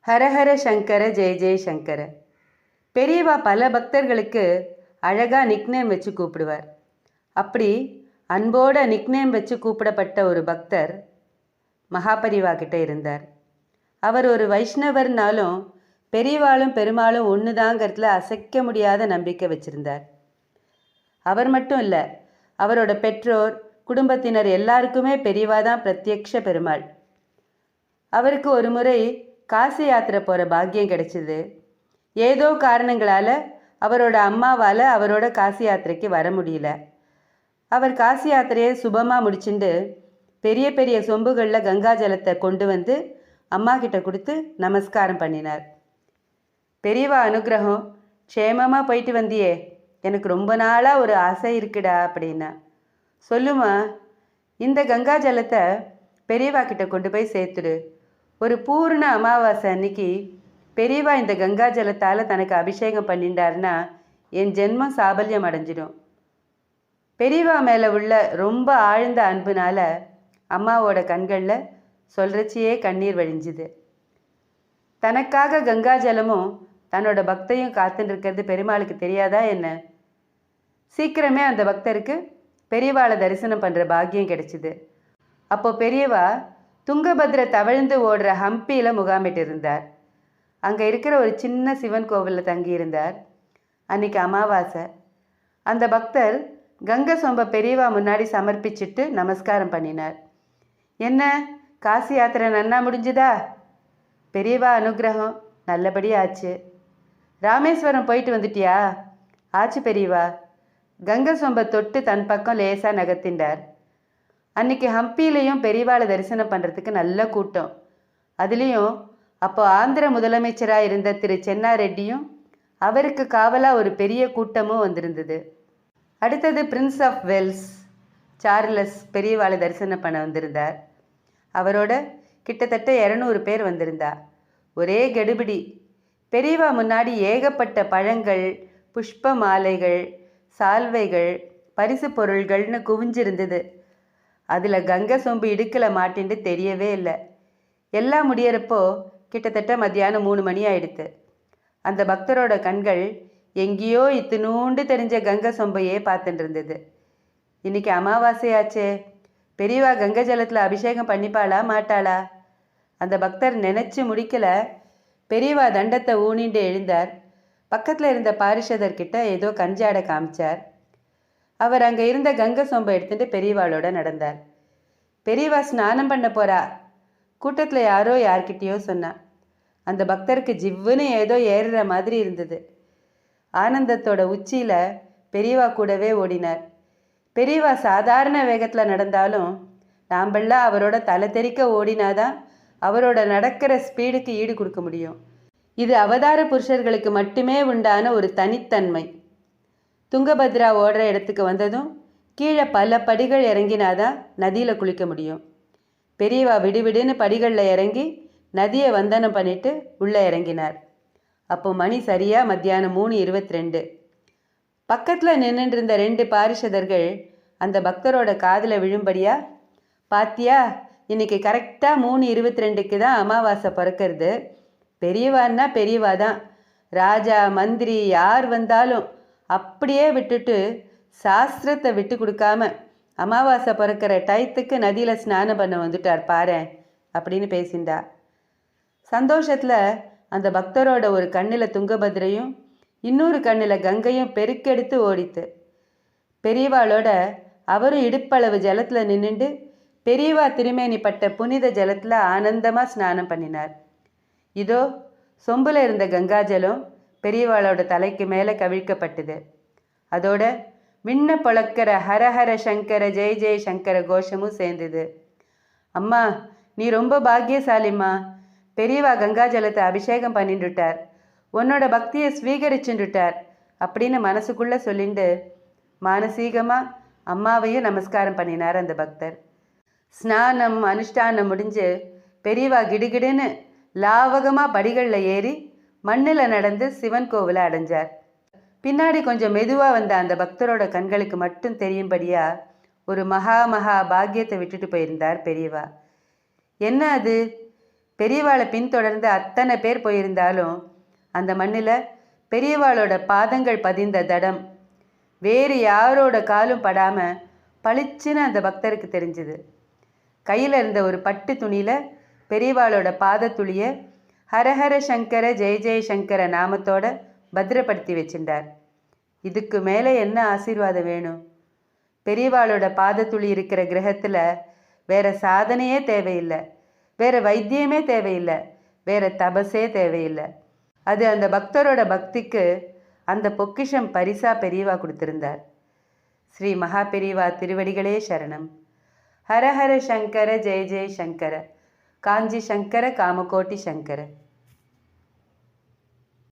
ஹரஹர சங்கர ஜெய ஜெய சங்கர. பெரியவா பல பக்தர்களுக்கு அழகாக நிக்நேம் வச்சு கூப்பிடுவார். அப்படி அன்போட நிக்நேம் வச்சு கூப்பிடப்பட்ட ஒரு பக்தர் மகாபரிவா கிட்ட இருந்தார். அவர் ஒரு வைஷ்ணவர்னாலும் பெரியவாளும் பெருமாளும் ஒன்று தாங்கிறதுல அசைக்க முடியாத நம்பிக்கை வச்சுருந்தார். அவர் மட்டும் இல்லை, அவரோட பெற்றோர் குடும்பத்தினர் எல்லாருக்குமே பெரியவா தான் பிரத்யக்ஷ பெருமாள். அவருக்கு ஒரு முறை காசி யாத்திரை போகிற பாக்கியம் கிடைச்சிது. ஏதோ காரணங்களால் அவரோட அம்மாவால் அவரோட காசி யாத்திரைக்கு வர முடியல. அவர் காசி யாத்திரையை சுபமாக முடிச்சுட்டு பெரிய பெரிய சொம்புகளில் கங்கா ஜலத்தை கொண்டு வந்து அம்மா கிட்ட கொடுத்து நமஸ்காரம் பண்ணினார். பெரியவா அனுகிரகம், க்ஷேமமாக போயிட்டு வந்தியே, எனக்கு ரொம்ப நாளாக ஒரு ஆசை இருக்குடா அப்படின்னா. சொல்லுமா, இந்த கங்கா ஜலத்தை பெரியவா கிட்ட கொண்டு போய் சேர்த்துடு. ஒரு பூர்ண அமாவாசை அன்னைக்கு பெரியவா இந்த கங்கா ஜலத்தால் தனக்கு அபிஷேகம் பண்ணிட்டார்னா என் ஜென்மம் சாபல்யம் அடைஞ்சிடும். பெரியவா மேலே உள்ள ரொம்ப ஆழ்ந்த அன்புனால அம்மாவோட கண்களில் சொல்றச்சியே கண்ணீர் வழிஞ்சுது. தனக்காக கங்கா ஜலமும் தன்னோட பக்தையும் காத்துன்னு இருக்கிறது பெருமாளுக்கு தெரியாதா என்ன? சீக்கிரமே அந்த பக்தருக்கு பெரியவாளை தரிசனம் பண்ணுற பாக்கியம் கிடைச்சிது. அப்போ பெரியவா துங்கபத்ரை தவழ்ந்து ஓடுற ஹம்பியில் முகாமிட்டு இருந்தார். அங்கே இருக்கிற ஒரு சின்ன சிவன் கோவிலில் தங்கியிருந்தார். அன்னைக்கு அமாவாசை. அந்த பக்தர் கங்கை சொம்ப பெரியவா முன்னாடி சமர்ப்பிச்சுட்டு நமஸ்காரம் பண்ணினார். என்ன, காசி யாத்திரை நன்னா முடிஞ்சுதா? பெரியவா அனுகிரகம் நல்லபடி ஆச்சு. ராமேஸ்வரம் போயிட்டு வந்துட்டியா? ஆச்சு பெரியவா. கங்கை சொம்பை தொட்டு தன் பக்கம் லேசாக நகர்த்தின்றார். அன்றைக்கி ஹம்பிலையும் பெரியவாளை தரிசனம் பண்ணுறதுக்கு நல்ல கூட்டம். அதுலேயும் அப்போ ஆந்திர முதலமைச்சராக இருந்த திரு சென்னாரெட்டியும் அவருக்கு காவலாக ஒரு பெரிய கூட்டமும் வந்திருந்தது. அடுத்தது பிரின்ஸ் ஆஃப் வெல்ஸ் சார்லஸ் பெரியவாளை தரிசனம் பண்ண வந்திருந்தார். அவரோட கிட்டத்தட்ட 200 பேர் வந்திருந்தா. ஒரே கெடுபிடி. பெரியவா முன்னாடி ஏகப்பட்ட பழங்கள், புஷ்ப மாலைகள், சால்வைகள், பரிசு பொருள்கள்னு குவிஞ்சிருந்தது. அதில் கங்கை சொம்பு இடுக்கில் மாட்டின்ட்டு தெரியவே இல்லை. எல்லாம் முடியறப்போ கிட்டத்தட்ட மத்தியானம் 3 மணி ஆயிடுத்து. அந்த பக்தரோட கண்கள் எங்கேயோ இத்தினூண்டு தெரிஞ்ச கங்கை சொம்பையே பார்த்துட்டு இருந்தது. இன்னைக்கு அமாவாசையாச்சே, பெரியவா கங்கை ஜலத்தில் அபிஷேகம் பண்ணிப்பாளா மாட்டாளா? அந்த பக்தர் நினச்சி முடிக்கல. பெரியவா தண்டத்தை ஊனிண்டு எழுந்தார். பக்கத்தில் இருந்த பாரிஷதர்கிட்ட ஏதோ கஞ்சாடை காமிச்சார். அவர் அங்கே இருந்த கங்கை சொம்பை எடுத்துட்டு பெரியவாளோட நடந்தார். பெரியவா ஸ்நானம் பண்ண போறா. கூட்டத்தில் யாரோ யார்கிட்டயோ சொன்னா. அந்த பக்தருக்கு ஜிவ்வுன்னு ஏதோ ஏறுற மாதிரி இருந்தது. ஆனந்தத்தோட உச்சியில் பெரியவா கூடவே ஓடினார். பெரியவா சாதாரண வேகத்தில் நடந்தாலும் நாம்பெல்லாம் அவரோட தலை தெறிக்க ஓடினாதான் அவரோட நடக்கிற ஸ்பீடுக்கு ஈடு கொடுக்க முடியும். இது அவதார புருஷர்களுக்கு மட்டுமே உண்டான ஒரு தனித்தன்மை. துங்கபத்ரா ஓடுற இடத்துக்கு வந்ததும் கீழே பல படிகள் இறங்கினாதான் நதியில் குளிக்க முடியும். பெரியவா விடுவிடுன்னு படிகளில் இறங்கி நதியை வந்தனம் பண்ணிட்டு உள்ளே இறங்கினார். அப்போ மணி சரியாக மத்தியானம் 3:22. பக்கத்தில் நின்றுட்டு இருந்த 2 பாரிஷதர்கள் அந்த பக்தரோட காதில் விழும்படியா, பாத்தியா, இன்னைக்கு கரெக்டாக 3:22க்கு தான் அமாவாசை பிறக்கிறது. பெரியவான்னா பெரியவா தான். ராஜா மந்திரி யார் வந்தாலும் அப்படியே விட்டுட்டு சாஸ்திரத்தை விட்டு கொடுக்காம அமாவாசை பிறக்கிற டயத்துக்கு நதியில் ஸ்நானம் பண்ண வந்துட்டார் பாரு அப்படின்னு பேசிண்டா. சந்தோஷத்தில் அந்த பக்தரோட ஒரு கண்ணில் துங்கபத்ரையும் இன்னொரு கண்ணில் கங்கையும் பெருக்கெடுத்து ஓடித்து. பெரியவாளோட அவரும் இடுப்பளவு ஜலத்தில் நின்றுண்டு பெரியவா திருமேனி பட்ட புனித ஜலத்தில் ஆனந்தமாக ஸ்நானம் பண்ணினார். இதோ சொம்புல இருந்த கங்கா ஜலம் பெரியவாளோட தலைக்கு மேலே கவிழ்க்கப்பட்டது. அதோட விண்ண பொழக்கிற ஹரஹர சங்கர ஜெய ஜெய சங்கர கோஷமும் சேர்ந்தது. அம்மா, நீ ரொம்ப பாக்கியசாலிம்மா. பெரியவா கங்கா ஜலத்தை அபிஷேகம் பண்ணிட்டுட்டார், உன்னோட பக்தியை ஸ்வீகரிச்சுட்டார் அப்படின்னு மனசுக்குள்ளே சொல்லிண்டு மானசீகமாக அம்மாவையும் நமஸ்காரம் பண்ணினார் அந்த பக்தர். ஸ்நானம் அனுஷ்டானம் முடிஞ்சு பெரியவா கிடுகிடுன்னு லாவகமாக படிகளில் ஏறி மண்ணில் நடந்து சிவன் கோவிலை அடைஞ்சார். பின்னாடி கொஞ்சம் மெதுவாக வந்த அந்த பக்தரோட கண்களுக்கு மட்டும் தெரியும்படியா ஒரு மகா பாக்கியத்தை விட்டுட்டு போயிருந்தார் பெரியவா. என்ன அது? பெரியவாளை பின்தொடர்ந்து அத்தனை பேர் போயிருந்தாலும் அந்த மண்ணில் பெரியவாளோட பாதங்கள் பதிந்த தடம் வேறு யாரோட காலும் படாமல் பளிச்சுன்னு அந்த பக்தருக்கு தெரிஞ்சுது. கையில் இருந்த ஒரு பட்டு துணியில் பெரியவாளோட பாதத்துளியை ஹரஹர சங்கர ஜெய ஜெய சங்கர நாமத்தோட பத்திரப்படுத்தி வச்சிருந்தார். இதுக்கு மேலே என்ன ஆசீர்வாதம் வேணும்? பெரியவாளோட பாதத்துளி இருக்கிற கிரகத்தில் வேற சாதனையே தேவையில்லை, வேற வைத்தியமே தேவையில்லை, வேற தபஸே தேவையில்லை. அது அந்த பக்தரோட பக்திக்கு அந்த பொக்கிஷம் பரிசா பெரியவா கொடுத்திருந்தார். ஸ்ரீ மகா பெரியவா திருவடிகளே சரணம். ஹரஹர சங்கர ஜெய ஜெய சங்கர. காஞ்சி சங்கர காமகோட்டி சங்கர.